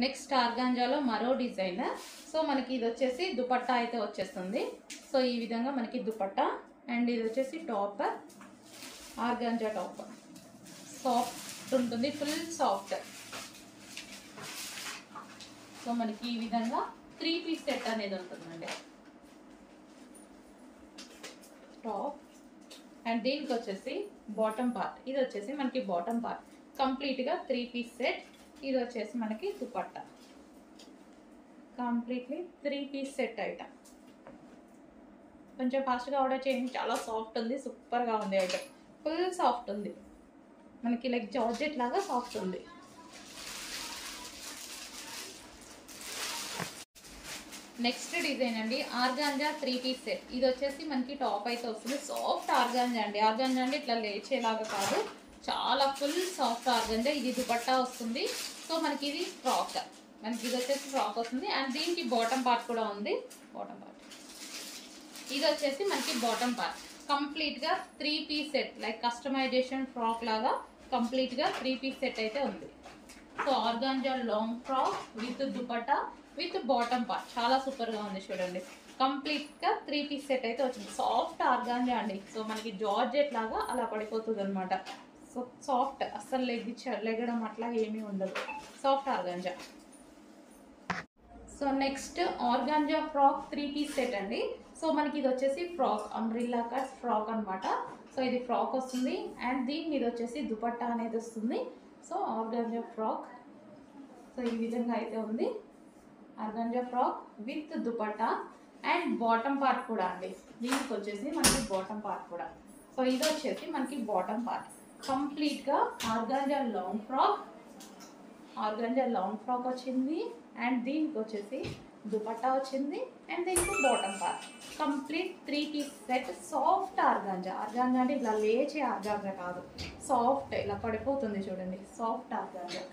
Next ఆర్గాంజాలో మరో design. So మనకి ఇది వచ్చేసి దుపట్టా అయితే వచ్చేస్తుంది. సో ఈ విధంగా మనకి దుపట్టా అండ్ ఇది వచ్చేసి టాప్, ఆర్గాంజా టాప్. సాఫ్ట్ ఉంటుంది, ఫుల్ సాఫ్ట్. సో మనకి ఈ విధంగా 3 పీస్ సెట్ అనేది ఉంటుందండి. టాప్ అండ్ దీనికి వచ్చేసి బాటమ్ పార్ట్. ఇది వచ్చేసి మనకి బాటమ్ పార్ట్ కంప్లీట్గా 3 పీస్ సెట్. ఇది వచ్చేసి మనకి dupatta, completely 3 piece set item. కొంచెం ఫాస్ట్గా ఆర్డర్ చేయండి, చాలా సాఫ్ట్ ఉంది, సూపర్గా ఉంది ఐటమ్. ఫుల్ సాఫ్ట్ ఉంది, మనకి లైక్ జార్జెట్ లాగా సాఫ్ట్ ఉంది. నెక్స్ట్ డిజైన్ అండి, ఆర్గాంజా 3 పీస్ సెట్. ఇది వచ్చేసి మనకి టాప్ అయితే వస్తుంది. సాఫ్ట్ ఆర్గాంజా అండి. ఆర్గాంజా అంటే ఇట్లా లేచేలాగా కాదు, చాలా ఫుల్ సాఫ్ట్ ఆర్గాంజా. ఇది దుపట్టా వస్తుంది. సో మనకి ఇది ఫ్రాక్, మనకి ఇది వచ్చేసి ఫ్రాక్ వస్తుంది. అండ్ దీనికి బాటమ్ పార్ట్ కూడా ఉంది. బాటమ్ పార్ట్ ఇది వచ్చేసి మనకి బాటమ్ పార్ట్ కంప్లీట్గా 3 piece set, like customization frock లాగా కంప్లీట్గా 3 పీస్ సెట్ అయితే ఉంది. So organza long frock with dupatta with bottom part చాలా సూపర్గా ఉంది చూడండి. కంప్లీట్గా 3 పీస్ సెట్ అయితే వచ్చింది. సాఫ్ట్ ఆర్గాంజా అండి. సో మనకి జార్జెట్ లాగా అలా పడిపోతుంది అనమాట. సో సాఫ్ట్, అస్సలు లెగడం అట్లా ఏమీ ఉండదు, soft organza. So next organza frock 3 piece set అండి. సో మనకి ఇది వచ్చేసి ఫ్రాక్, అంబ్రిల్లా కట్ ఫ్రాక్ అనమాట. సో ఇది ఫ్రాక్ వస్తుంది అండ్ దీని మీద వచ్చేసి దుపట్టా అనేది వస్తుంది. సో ఆర్గాంజా ఫ్రాక్, సో ఈ విధంగా అయితే ఉంది. Organza frock with dupatta and bottom part కూడా అండి. దీనికి వచ్చేసి మనకి బాటమ్ పార్ట్ కూడా. సో ఇది వచ్చేసి మనకి బాటమ్ పార్ట్ కంప్లీట్గా organza long frock, organza long frock వచ్చింది అండ్ దీనికి వచ్చేసి దుపట్టా వచ్చింది అండ్ దీనికి bottom part complete 3 piece set. Soft organza. Organza అంటే ఇట్లా లేచే ఆర్గాంజా కాదు, సాఫ్ట్ ఇలా పడిపోతుంది చూడండి, సాఫ్ట్ ఆర్గాంజా.